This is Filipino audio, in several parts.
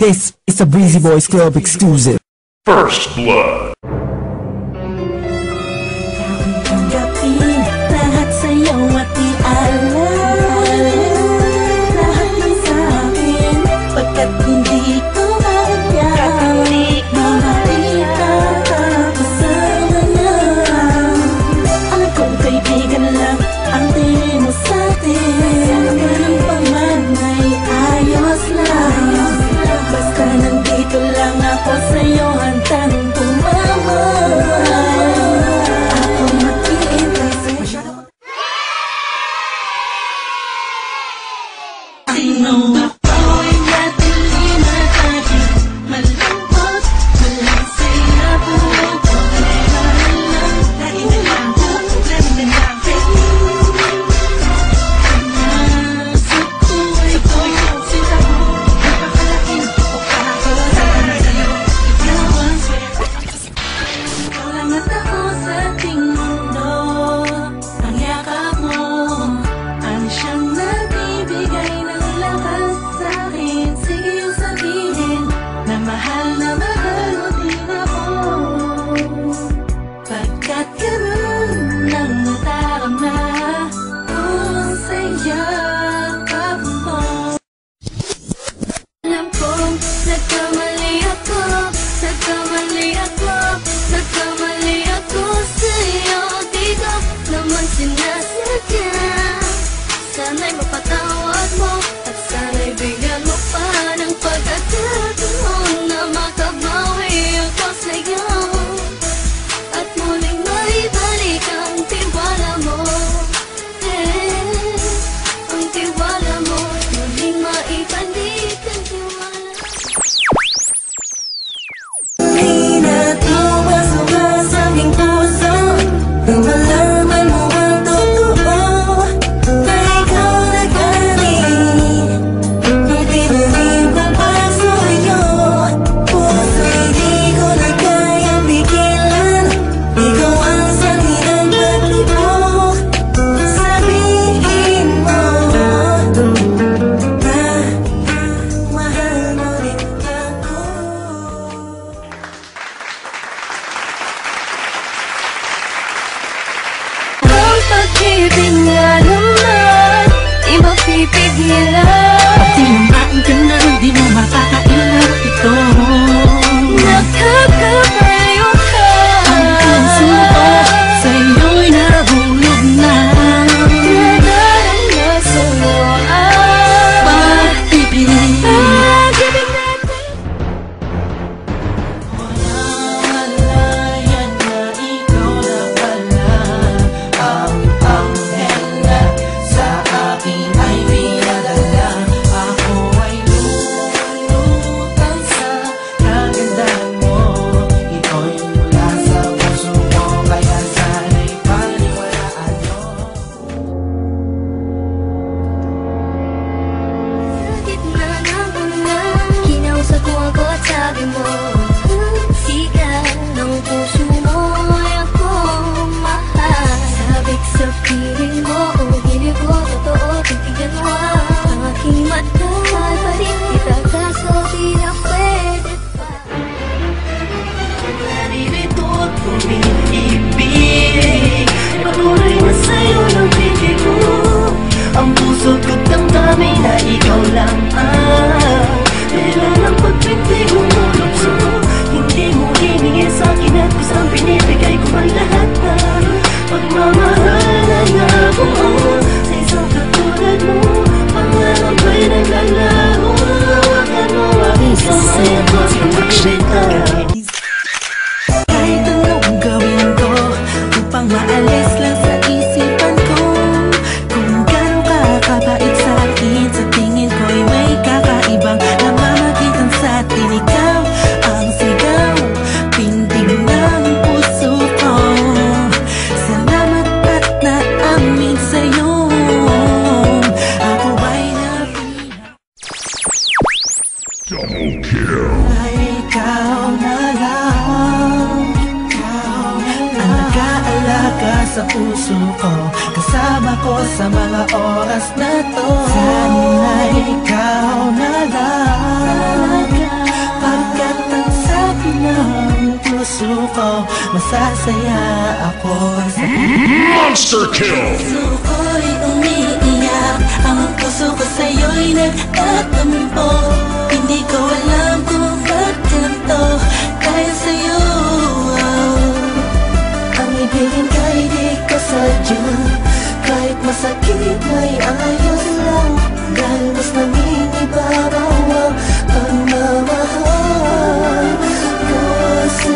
This is a Breezy Boys Club exclusive. First Blood. Tanggapin lahat sa'yo at ialam lahat ng sa'kin, pagkat hindi ko kaya mahalika kasama na. Alam kong kaibigan lang ang tingin mo sa'tin, ganun pa man ay ayos lang. Basta nandito lang ako sa'yo, handang tumamay. Ako mag-iintay sa'yo. Sino ako'y natiling matagin, malungkot, walang saya, puro problema lang. Lagi na lang, lagi na lang, nasa ko'y sila mo, napakalaking kalangat ako sa ating mundo. Ang yakap mo, ang siyang nagbibigay ng lakas sa'kin. Sige yung sabihin na mahal mo din ako, pagkat ganun ang nadarama ko sa yakap mo. Alam kong nagkamali ako, nagkamali ako, nagkamali ako sa'yo. Di ko naman sinasadya. Sana'y mapatawad mo at sana'y bigyan mo pa ng pagkakataon na makabawi ako sa'yo at muling maibalik ang tiwala mo. Ang tiwala mo, muling maibalik ang tiwala. Ina't pumasok ka sa aking puso, nang malaman mo ang totoo, na ikaw nag-amin. Nung tinanim kong pagsuyo, puso'y di ko na kayang pigilan. Ikaw ang sanhi ng paglubog. Sabihin mo na mahal mo rin ako. Ang pag-ibig nga naman, di mapipigilan. At tinamaan ka na, di mo makakailap ito. Nakakabayo ka, ang suko sa'yo'y nahulog na. Nadarama sa'yo ang pag-ibig. Pag-ibig natin. Wala yan na ikaw na pala ang anghel na sa akin ay pinadala. Ako ay lulutang sa kagandahan mo. Ito'y mula sa puso ko, kaya sana'y paniwalaan mo. Sa gitna ng ulan, kinausap mo ako at sabi mo, sigaw ng puso mo ay akong mahal. Sabik sa piling mo, hilig ko, totoo, titigan mo ang aking mata. Mahal pa rin kita, kaso di na pwede pa. Naririto at umiibig, patuloy na sa'yo ng piling ko. Ang puso ko't damdamin na ikaw lang ang dahilan ng pagpintig umulokso. Hindi mo hiningi sa'kin at kusang binibigay ko ang lahat ng pagmamahal na ako sa isang katulad mo. Pangarap ko'y naglalaho, hawakan mo aking kamay at huwag kang magbitaw. Kahit anong gawin ko upang maalis lang sa isipan ko, kung gano'n ka kabait sa'kin, sa tingin ko'y may kakaibang namamagitan sa atin. Ikaw ang sigaw, pintig ng puso ko. Salamat at naamin sa'yo, ako ay napili. Double kill. Ay ikaw na lang, ang nag-aalaga sa puso ko, kasama ko sa mga oras na to. Sana'y ikaw na lang. puso ko, masasaya ako sa Monster kill! puso ko'y umiiyak, ang puso ko sa'yo'y nagtatampo. Hindi ko alam kung ba't ganito kaya sa'yo. Ang ibigin ka'y di ko sadya, kahit masakit may ayos lang, dahil mas nangingibabaw ang pagmamahal ko sa'yo.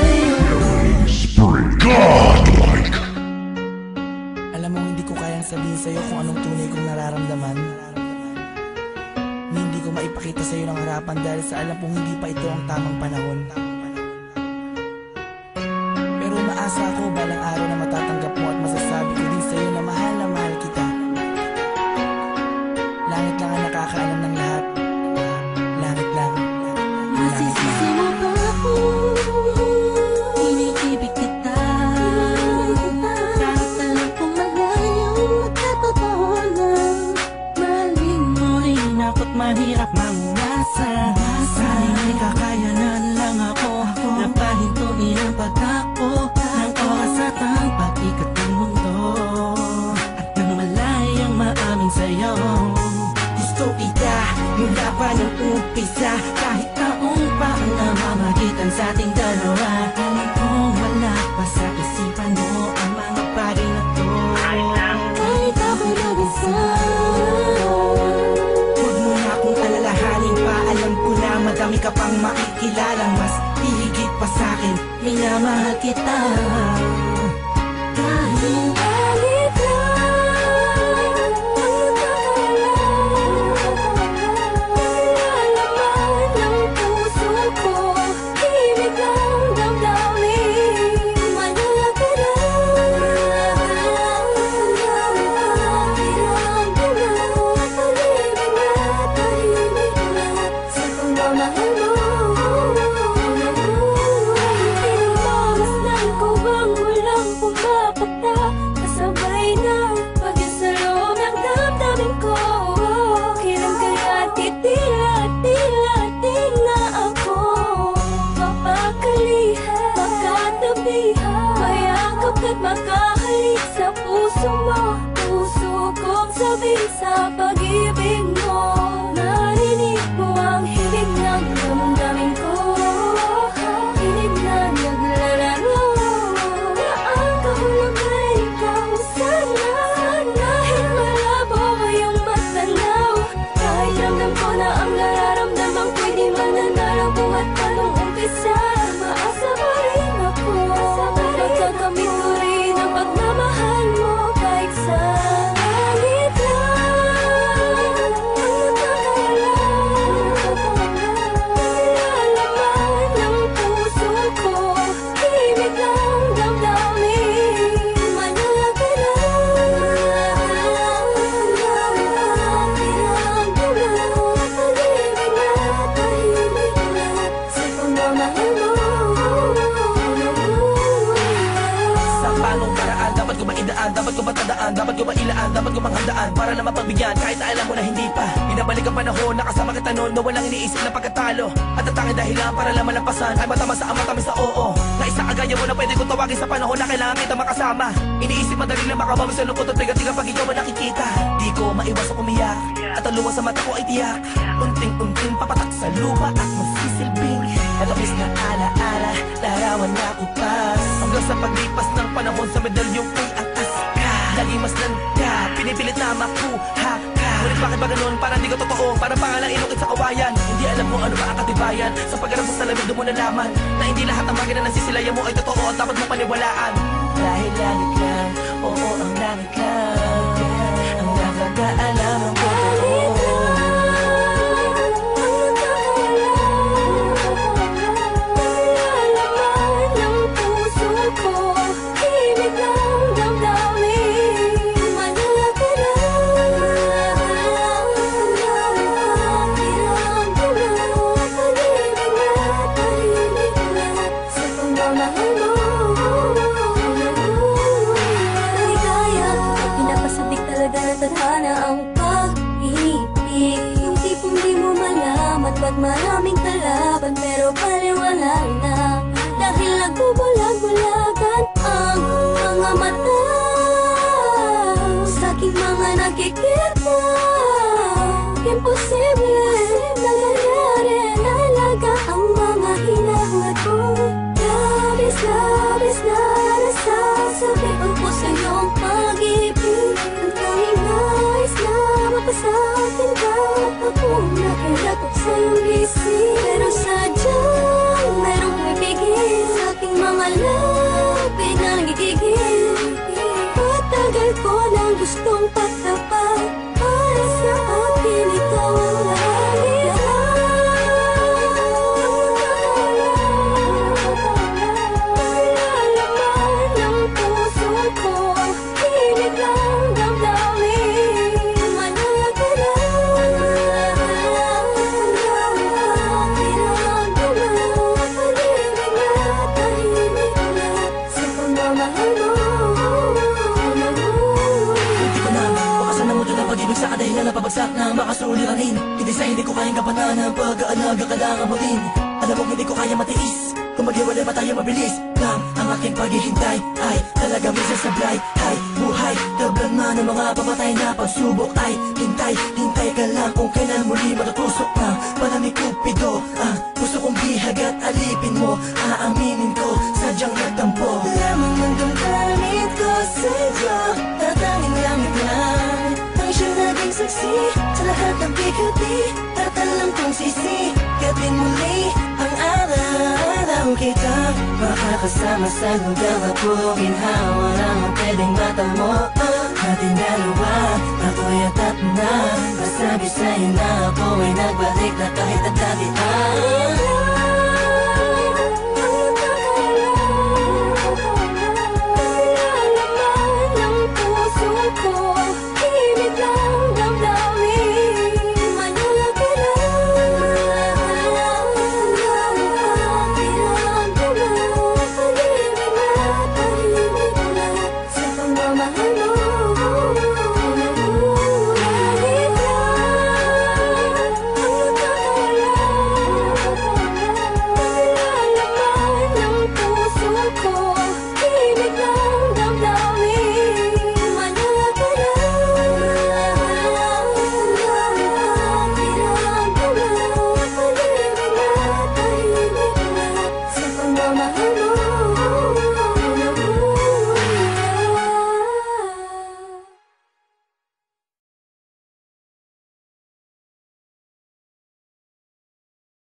Godlike! Alam mo, hindi ko kayang sabihin sa'yo kung anong tunay kong nararamdaman. Ni hindi ko maipakita sa'yo ng harapan dahil sa alam kong hindi pa ito ang tamang panahon. Pero umaasa ako balang araw na matatanggap mo at masasabi ko din sa'yo na mahal kita. Langit lang ang nakakaalam ng lahat. Langit lang. Masisisi mo ba ako? Iniibig kita. Kahit alam kong malayong magkatotohanan, mahalin mo rin ako't mahirap mangumasa. Sana'y kakayanan lang ako na pahintuin ang pagkako ng oras at ang pag-ikat ng mundo, at nang malayang maamin sa'yo. Gusto kita mula pa ng umpisa, kahit taong pa ang namamagitan sa ating dalawa. Alam kong wala pa sa isipan mo ang mga bagay na to. Kahit ako'y nag-isa, huwag mo na akong alalahanin pa. Alam ko na madami ka pang makikilalang mas hihigit pa sa'kin. Minamahal kita. Kahit alit lang ang nalalaman ng puso ko, himig ng damdamin, mahal ka na. Tahimik na sa pagmamahal mo. Masdan ko bang walang pumapata, kasabay ng pag-isalo ng damdamin ko. Kailan kaya titila na ako mapakalihan, magkatabihan, mayakap at makahalik sa puso mo. Puso kong sabi sa pag-ibig mo, narinig mo ang himig ng damdamin ko. Hinig na naglalaro na ang kahulog ay ikaw sana. Dahil malabo iyong matanaw, kahit ramdam ko na ang nararamdaman ko'y di mananalo. Buhat pa nung umpisa, maasa pa rin ako. Magkakamit ko rin ang pagmamahal mo, kahit sa langit lang ang nalalaman ng puso ko, himig ng damdamin, mahal ka na. Tahimik na sa pagmamahal mo. Sa paanong paraan, dapat ko maidaan, dapat ko matandaan, dapat ko mailaan, dapat ko manghandaan para na mapagbigyan kahit na alam mo na hindi pa. Binabalik ang panahon, nakasama kita noon na walang iniisip na pagkatalo. At ang tanging dahilan para lang malampasan ay matamasa ang matamis sa oo. Na isang kagaya mo na pwede kong tawagin sa panahon na kailangan kita makasama. Iniisip madali lang makabawi sa lungkot at bigat-bigat pag ikaw ang nakikita. Di ko maiwasang umiyak at ang luha sa mata ko ay tiyak. Unting-unting papatak sa lupa at magsisilbing matamis na ala-ala, larawan na kupas. Hanggang sa paglipas ng panahon sa medalyong ko'y atas ka. Lagi mas nanda, pinipilit na makuha ka. Ngunit bakit ba ganun? Parang di ka totoo, parang pangalang inukit sa kawayan. Hindi alam kung ano ba ang katibayan. Sa pagharap sa salamin doon mo nalaman na hindi lahat ng bagay na nansisilayan mo ay totoo at dapat mo paniwalaan. Dahil langit lang, oo ang langit lang ang nakakaalam ang totoo. Nalalaman ng puso ko, himig ng damdamin, mahal ka na. Tahimik na sa pagmamahal mo. Maligaya at pinapasadik talaga na tadhana ang pag-ibig. Yung tipong di mo malaman ba't maraming kalaban pero paliwanag na. Dahil nagbubulag-bulagan ang mga mata sa aking mga nakikita. Imposible na nangyari, nalaga ang mga hinahangad ko. Labis na nasasabi ko sa iyong pag-ibig. Ang tanging nais na mapasakin ka. Akong nakilakot sa iyong isip, pero sadyang merong pipigil sa aking mga labi na nagigigil. Patagal ko nang gustong pagtapat, para sa akin ikaw ang lahat. Laman ng puso ko, hilig ng damdamin. Malaya ka na, pag-ibig na tahimik na sa pagmamahal mo. Hindi ko na makasan ng mundo ng pag-ibig sa kadahilan na pabagsak na makasuliranin. Hindi sa hindi ko kayang kapanan ng pag-aalaga ka lang abutin. Alam mo hindi ko kaya matiis, kung maghiwalay pa tayo mabilis lang. Ang aking paghihintay ay talaga minsan sablay. Ay buhay, tablan man ng mga pamatay na pagsubok. Ay hintay ka lang kung kailan muli matutusok ng panamig Cupido. Ang gusto kong bihag at alipin mo, aaminin ko, sadyang nagtampo. Lamang ng damdamin ko sa'yo, tatanging langit lang ang siyang naging saksi sa lahat ng bigabi. At alam kong sisikatin muli ang araw kita makakasama sa lugar na puro ginhawa lang ang pwedeng matamo. Ating dalawa, ako'y atat na masabi sa'yo na ako ay nagbalik na kahit ang dati.